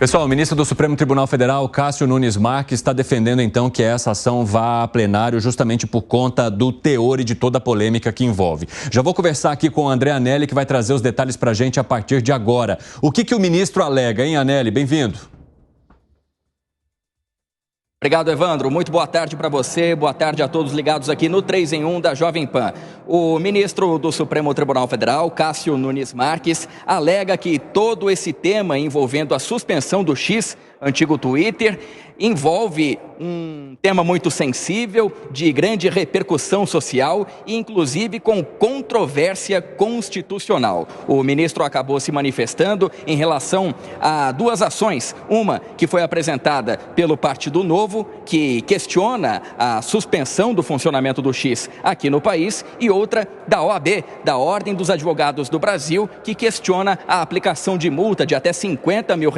Pessoal, o ministro do Supremo Tribunal Federal, Cássio Nunes Marques, está defendendo então que essa ação vá a plenário justamente por conta do teor e de toda a polêmica que envolve. Já vou conversar aqui com o André Anelli, que vai trazer os detalhes para a gente a partir de agora. O que o ministro alega, hein, Anelli? Bem-vindo. Obrigado, Evandro. Muito boa tarde para você, boa tarde a todos ligados aqui no 3 em 1 da Jovem Pan. O ministro do Supremo Tribunal Federal, Cássio Nunes Marques, alega que todo esse tema envolvendo a suspensão do X, antigo Twitter, envolve um tema muito sensível, de grande repercussão social e inclusive com controvérsia constitucional. O ministro acabou se manifestando em relação a duas ações. Uma que foi apresentada pelo Partido Novo, que questiona a suspensão do funcionamento do X aqui no país, e outra da OAB, da Ordem dos Advogados do Brasil, que questiona a aplicação de multa de até R$50 mil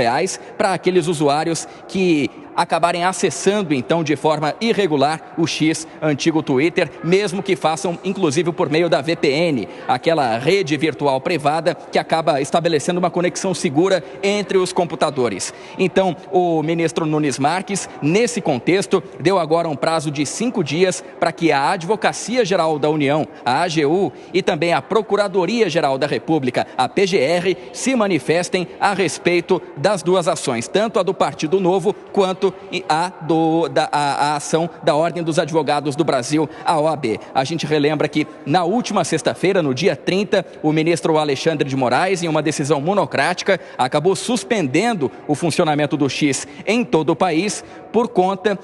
para aqueles usuários que acabarem acessando, então, de forma irregular o X, antigo Twitter, mesmo que façam, inclusive, por meio da VPN, aquela rede virtual privada que acaba estabelecendo uma conexão segura entre os computadores. Então, o ministro Nunes Marques, nesse contexto, deu agora um prazo de 5 dias para que a Advocacia Geral da União, a AGU, e também a Procuradoria-Geral da República, a PGR, se manifestem a respeito das duas ações, tanto a do Partido Novo quanto a ação da Ordem dos Advogados do Brasil, a OAB. A gente relembra que na última sexta-feira, no dia 30, o ministro Alexandre de Moraes, em uma decisão monocrática, acabou suspendendo o funcionamento do X em todo o país por conta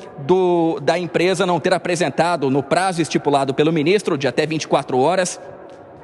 da empresa não ter apresentado, no prazo estipulado pelo ministro, de até 24 horas,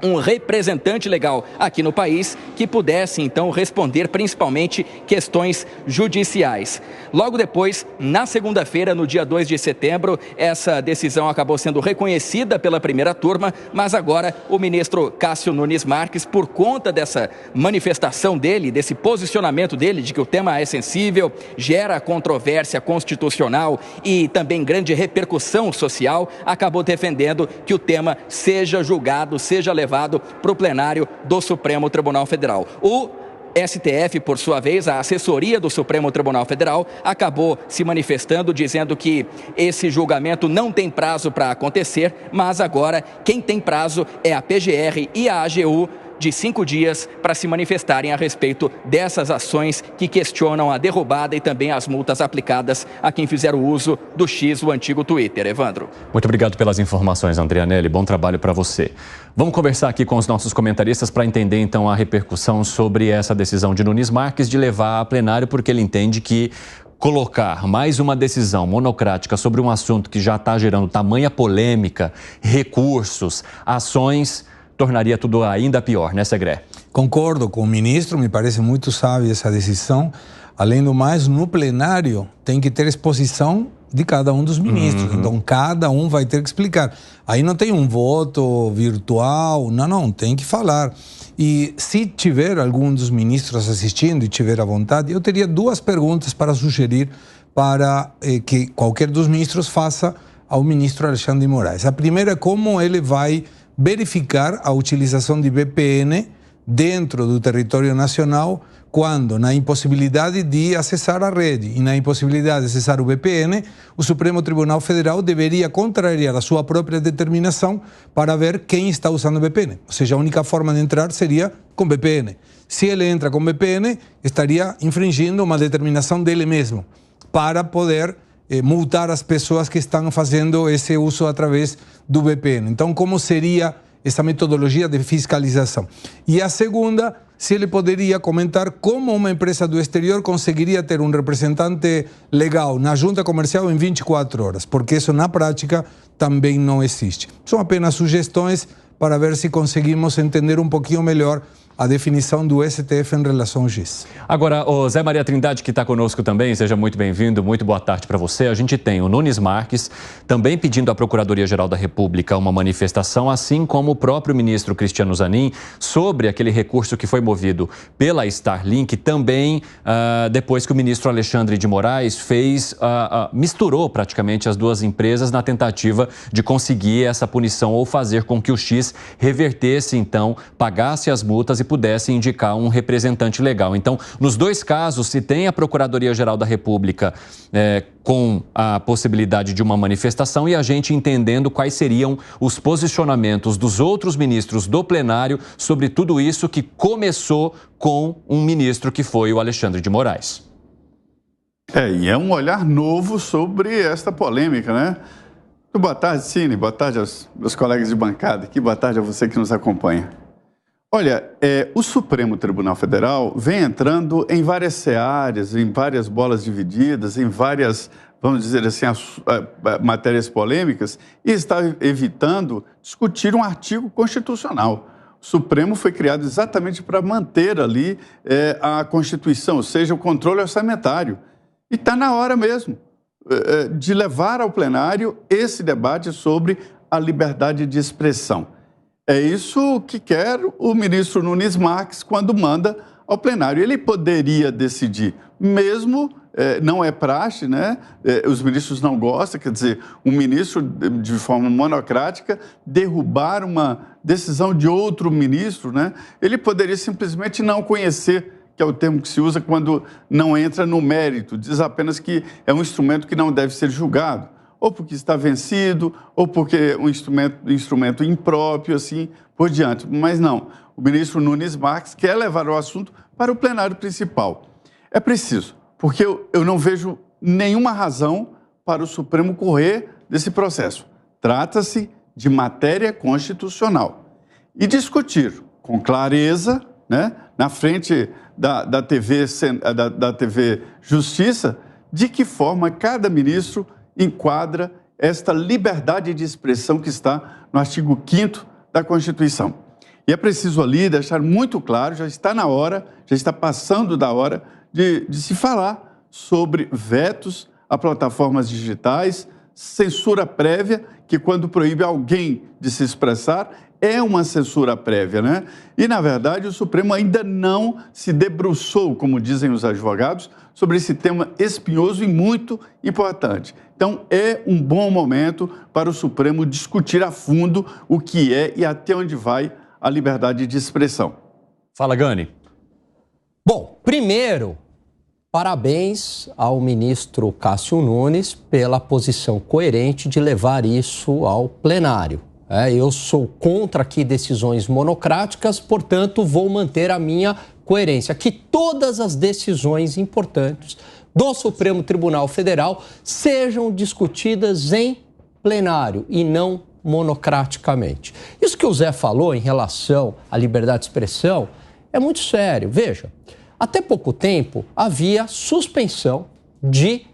um representante legal aqui no país que pudesse, então, responder principalmente questões judiciais. Logo depois, na segunda-feira, no dia 2 de setembro, essa decisão acabou sendo reconhecida pela primeira turma, mas agora o ministro Cássio Nunes Marques, por conta dessa manifestação dele, desse posicionamento dele, de que o tema é sensível, gera controvérsia constitucional e também grande repercussão social, acabou defendendo que o tema seja julgado, seja levado para o plenário do Supremo Tribunal Federal. O STF, por sua vez, a assessoria do Supremo Tribunal Federal, acabou se manifestando, dizendo que esse julgamento não tem prazo para acontecer, mas agora quem tem prazo é a PGR e a AGU, de 5 dias para se manifestarem a respeito dessas ações que questionam a derrubada e também as multas aplicadas a quem fizer o uso do X, o antigo Twitter. Evandro. Muito obrigado pelas informações, André Anelli. Bom trabalho para você. Vamos conversar aqui com os nossos comentaristas para entender, então, a repercussão sobre essa decisão de Nunes Marques de levar a plenário, porque ele entende que colocar mais uma decisão monocrática sobre um assunto que já está gerando tamanha polêmica, recursos, ações, tornaria tudo ainda pior, né, Segré? Concordo com o ministro, me parece muito sábia essa decisão. Além do mais, no plenário tem que ter exposição de cada um dos ministros. Então, cada um vai ter que explicar. Aí não tem um voto virtual, não, tem que falar. E se tiver algum dos ministros assistindo e tiver à vontade, eu teria 2 perguntas para sugerir para que qualquer dos ministros faça ao ministro Alexandre de Moraes. A primeira é como ele vai verificar a utilização de VPN dentro do território nacional quando, na impossibilidade de acessar a rede e na impossibilidade de acessar o VPN, o Supremo Tribunal Federal deveria contrariar a sua própria determinação para ver quem está usando o VPN. Ou seja, a única forma de entrar seria com VPN. Se ele entra com VPN, estaria infringindo uma determinação dele mesmo para poder multar as pessoas que estão fazendo esse uso através do VPN. Então, como seria essa metodologia de fiscalização? E a segunda, se ele poderia comentar como uma empresa do exterior conseguiria ter um representante legal na junta comercial em 24 horas, porque isso na prática também não existe. São apenas sugestões para ver se conseguimos entender um pouquinho melhor a definição do STF em relação ao GIS. Agora, o Zé Maria Trindade, que está conosco também, seja muito bem-vindo, muito boa tarde para você. A gente tem o Nunes Marques também pedindo à Procuradoria-Geral da República uma manifestação, assim como o próprio ministro Cristiano Zanin, sobre aquele recurso que foi movido pela Starlink, também depois que o ministro Alexandre de Moraes misturou praticamente as duas empresas na tentativa de conseguir essa punição ou fazer com que o X revertesse, então, pagasse as multas e pudesse indicar um representante legal. Então, nos dois casos, se tem a Procuradoria-Geral da República com a possibilidade de uma manifestação e a gente entendendo quais seriam os posicionamentos dos outros ministros do plenário sobre tudo isso que começou com um ministro que foi o Alexandre de Moraes. E é um olhar novo sobre esta polêmica, né? Boa tarde, Cine. Boa tarde aos meus colegas de bancada aqui. Boa tarde a você que nos acompanha. Olha, o Supremo Tribunal Federal vem entrando em várias searas, em várias bolas divididas, em várias, vamos dizer assim, matérias polêmicas e está evitando discutir um artigo constitucional. O Supremo foi criado exatamente para manter ali a Constituição, ou seja, o controle orçamentário. E está na hora mesmo de levar ao plenário esse debate sobre a liberdade de expressão. É isso que quer o ministro Nunes Marques quando manda ao plenário. Ele poderia decidir, mesmo não é praxe, né? Os ministros não gostam, quer dizer, um ministro, de forma monocrática, derrubar uma decisão de outro ministro, né? Ele poderia simplesmente não conhecer, que é o termo que se usa quando não entra no mérito, diz apenas que é um instrumento que não deve ser julgado, ou porque está vencido, ou porque é um instrumento impróprio, assim por diante. Mas não, o ministro Nunes Marques quer levar o assunto para o plenário principal. É preciso, porque eu não vejo nenhuma razão para o Supremo correr desse processo. Trata-se de matéria constitucional. E discutir com clareza, né, na frente da TV Justiça, de que forma cada ministro enquadra esta liberdade de expressão que está no artigo 5º da Constituição. E é preciso ali deixar muito claro, já está na hora, já está passando da hora de se falar sobre vetos a plataformas digitais, censura prévia, que quando proíbe alguém de se expressar, é uma censura prévia, né? E, na verdade, o Supremo ainda não se debruçou, como dizem os advogados, sobre esse tema espinhoso e muito importante. Então, é um bom momento para o Supremo discutir a fundo o que é e até onde vai a liberdade de expressão. Fala, Gani. Bom, primeiro, parabéns ao ministro Cássio Nunes pela posição coerente de levar isso ao plenário. Eu sou contra aqui decisões monocráticas, portanto, vou manter a minha coerência. Que todas as decisões importantes do Supremo Tribunal Federal sejam discutidas em plenário e não monocraticamente. Isso que o Zé falou em relação à liberdade de expressão é muito sério. Veja, até pouco tempo havia suspensão de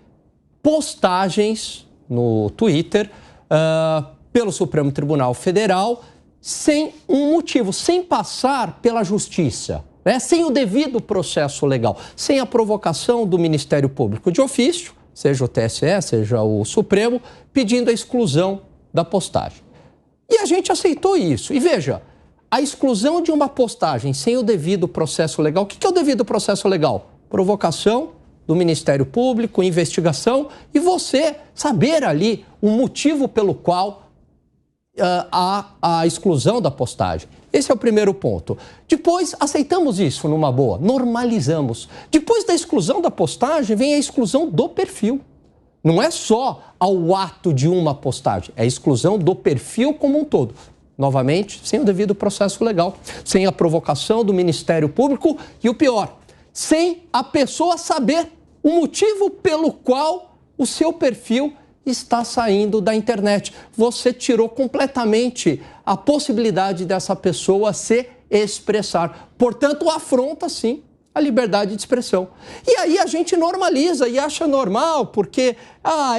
postagens no Twitter pelo Supremo Tribunal Federal sem um motivo, sem passar pela Justiça, né? Sem o devido processo legal, sem a provocação do Ministério Público de ofício, seja o TSE, seja o Supremo, pedindo a exclusão da postagem. E a gente aceitou isso. E veja, a exclusão de uma postagem sem o devido processo legal, o que é o devido processo legal? Provocação do Ministério Público, investigação, e você saber ali o motivo pelo qual a exclusão da postagem. Esse é o primeiro ponto. Depois, aceitamos isso numa boa, normalizamos. Depois da exclusão da postagem, vem a exclusão do perfil. Não é só ao ato de uma postagem, é a exclusão do perfil como um todo. Novamente, sem o devido processo legal, sem a provocação do Ministério Público e o pior, sem a pessoa saber o motivo pelo qual o seu perfil está saindo da internet. Você tirou completamente a possibilidade dessa pessoa se expressar. Portanto, afronta, sim, a liberdade de expressão. E aí a gente normaliza e acha normal, porque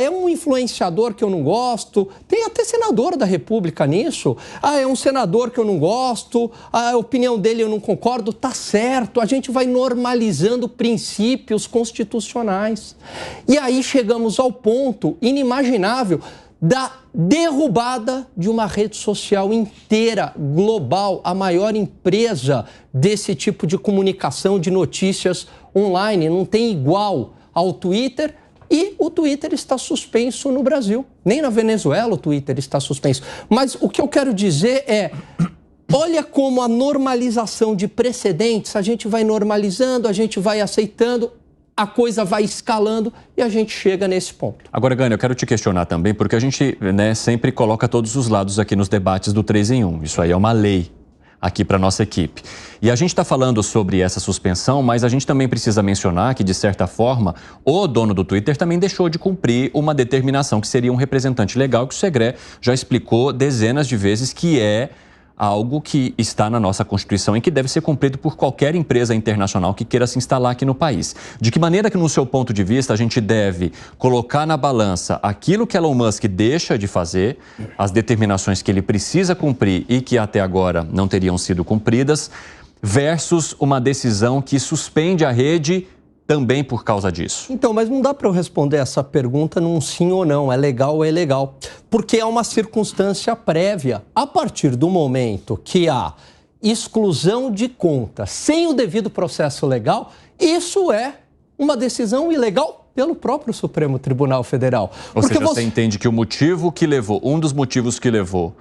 é um influenciador que eu não gosto. Tem até senador da República nisso. É um senador que eu não gosto, a opinião dele eu não concordo. Tá certo, a gente vai normalizando princípios constitucionais. E aí chegamos ao ponto inimaginável da derrubada de uma rede social inteira, global, a maior empresa desse tipo de comunicação de notícias online. Não tem igual ao Twitter, e o Twitter está suspenso no Brasil. Nem na Venezuela o Twitter está suspenso. Mas o que eu quero dizer é, Olha como a normalização de precedentes, a gente vai normalizando, a gente vai aceitando, a coisa vai escalando e a gente chega nesse ponto. Agora, Gânia, eu quero te questionar também, porque a gente sempre coloca todos os lados aqui nos debates do 3 em 1. Isso aí é uma lei aqui para nossa equipe. E a gente está falando sobre essa suspensão, mas a gente também precisa mencionar que, de certa forma, o dono do Twitter também deixou de cumprir uma determinação que seria um representante legal, que o Segré já explicou dezenas de vezes que é algo que está na nossa Constituição e que deve ser cumprido por qualquer empresa internacional que queira se instalar aqui no país. De que maneira que, no seu ponto de vista, a gente deve colocar na balança aquilo que Elon Musk deixa de fazer, as determinações que ele precisa cumprir e que até agora não teriam sido cumpridas, versus uma decisão que suspende a rede também por causa disso? Então, mas não dá para eu responder essa pergunta num sim ou não, é legal ou é legal, porque é uma circunstância prévia. A partir do momento que há exclusão de conta sem o devido processo legal, isso é uma decisão ilegal pelo próprio Supremo Tribunal Federal. Ou seja, você entende que o motivo que levou, um dos motivos que levou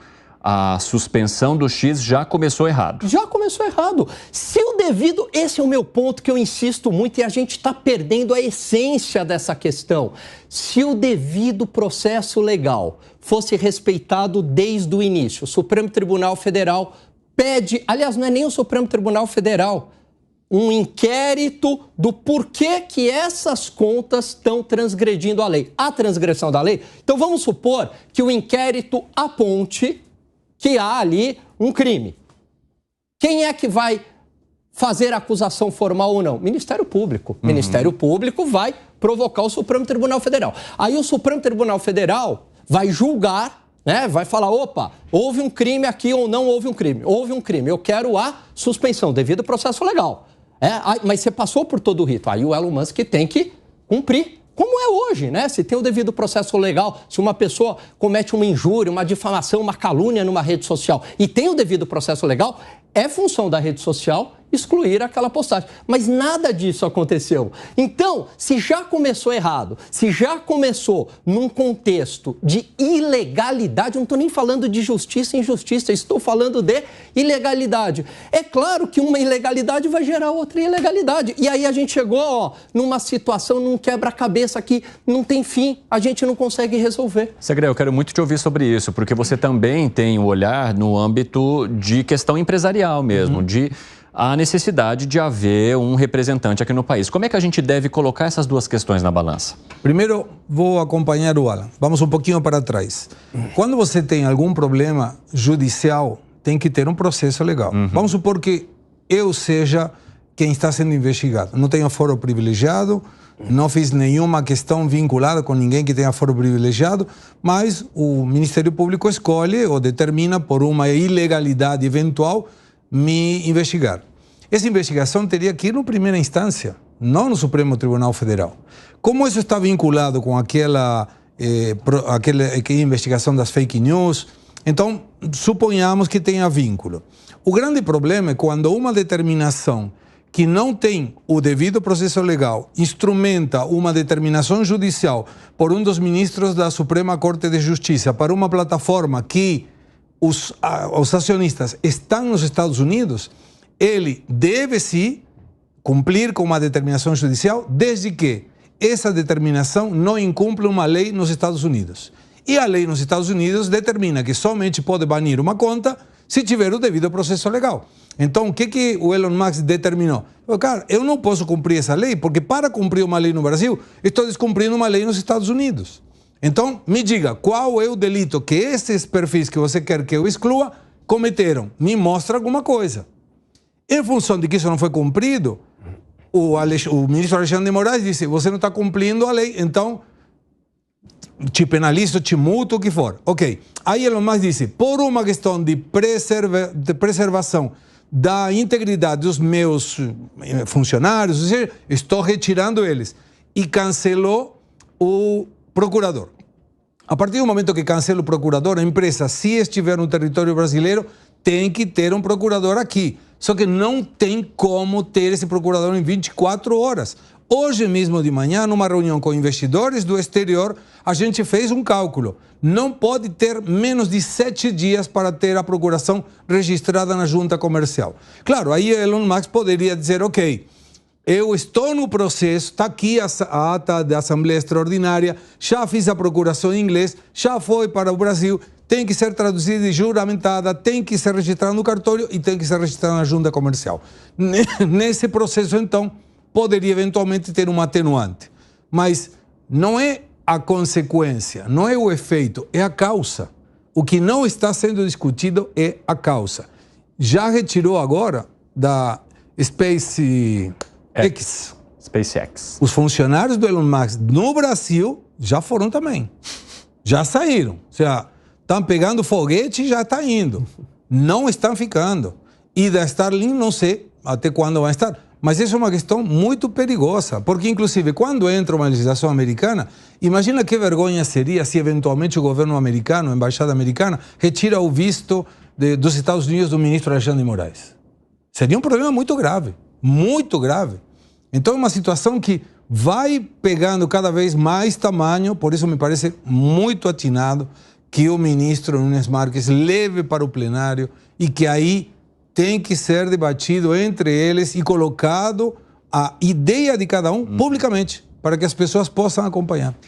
a suspensão do X já começou errado. Já começou errado. Se o devido... Esse é o meu ponto que eu insisto muito e a gente está perdendo a essência dessa questão. Se o devido processo legal fosse respeitado desde o início, o Supremo Tribunal Federal pede... Aliás, não é nem o Supremo Tribunal Federal. Um inquérito do porquê que essas contas estão transgredindo a lei. A transgressão da lei. Então, vamos supor que o inquérito aponte que há ali um crime. Quem é que vai fazer a acusação formal ou não? Ministério Público. O Ministério Público vai provocar o Supremo Tribunal Federal. Aí o Supremo Tribunal Federal vai julgar, né? Vai falar, opa, houve um crime aqui ou não houve um crime? Houve um crime, eu quero a suspensão, devido ao processo legal. Mas você passou por todo o rito. Aí o Elon Musk tem que cumprir. Como é hoje, né? Se tem o devido processo legal, se uma pessoa comete uma injúria, uma difamação, uma calúnia numa rede social e tem o devido processo legal, é função da rede social excluir aquela postagem. Mas nada disso aconteceu. Então, se já começou errado, se já começou num contexto de ilegalidade, eu não estou nem falando de justiça e injustiça, estou falando de ilegalidade. É claro que uma ilegalidade vai gerar outra ilegalidade. E aí a gente chegou numa situação, num quebra-cabeça que não tem fim, a gente não consegue resolver. Segré, eu quero muito te ouvir sobre isso, porque você também tem um olhar no âmbito de questão empresarial mesmo, de a necessidade de haver um representante aqui no país. Como é que a gente deve colocar essas duas questões na balança? Primeiro, vou acompanhar o Alan. Vamos um pouquinho para trás. Quando você tem algum problema judicial, tem que ter um processo legal. Vamos supor que eu seja quem está sendo investigado. Não tenho foro privilegiado, não fiz nenhuma questão vinculada com ninguém que tenha foro privilegiado, mas o Ministério Público escolhe ou determina por uma ilegalidade eventual me investigar. Essa investigação teria que ir na primeira instância, não no Supremo Tribunal Federal. Como isso está vinculado com aquela investigação das fake news, então suponhamos que tenha vínculo. O grande problema é quando uma determinação que não tem o devido processo legal instrumenta uma determinação judicial por um dos ministros da Suprema Corte de Justiça para uma plataforma que os acionistas estão nos Estados Unidos, ele deve sim cumprir com uma determinação judicial, desde que essa determinação não incumpra uma lei nos Estados Unidos. E a lei nos Estados Unidos determina que somente pode banir uma conta se tiver o devido processo legal. Então, o que o Elon Musk determinou? Cara, eu não posso cumprir essa lei, porque para cumprir uma lei no Brasil, estou descumprindo uma lei nos Estados Unidos. Então, me diga, qual é o delito que esses perfis que você quer que eu exclua cometeram? Me mostra alguma coisa. Em função de que isso não foi cumprido, o ministro Alexandre de Moraes disse, você não está cumprindo a lei, então te penalizo, te multo, o que for. Ok. Aí Elon Musk disse, por uma questão de preservação da integridade dos meus funcionários, ou seja, estou retirando eles. E cancelou o procurador. A partir do momento que cancela o procurador, a empresa, se estiver no território brasileiro, tem que ter um procurador aqui. Só que não tem como ter esse procurador em 24 horas. Hoje mesmo de manhã, numa reunião com investidores do exterior, a gente fez um cálculo. Não pode ter menos de 7 dias para ter a procuração registrada na junta comercial. Claro, aí Elon Musk poderia dizer, ok, eu estou no processo, está aqui a ata da Assembleia Extraordinária, já fiz a procuração em inglês, já foi para o Brasil, tem que ser traduzida e juramentada, tem que ser registrada no cartório e tem que ser registrada na junta comercial. Nesse processo, então, poderia eventualmente ter uma atenuante. Mas não é a consequência, não é o efeito, é a causa. O que não está sendo discutido é a causa. Já retirou agora da SpaceX. Os funcionários do Elon Musk no Brasil já foram também. Já saíram. Ou seja, estão pegando foguete e já está indo. Não estão ficando. E da Starlink não sei até quando vai estar. Mas isso é uma questão muito perigosa, porque inclusive quando entra uma legislação americana, imagina que vergonha seria se eventualmente o governo americano, a embaixada americana, retira o visto dos Estados Unidos do ministro Alexandre de Moraes. Seria um problema muito grave, muito grave. Então é uma situação que vai pegando cada vez mais tamanho, por isso me parece muito atinado que o ministro Nunes Marques leve para o plenário e que aí tem que ser debatido entre eles e colocado a ideia de cada um publicamente, para que as pessoas possam acompanhar.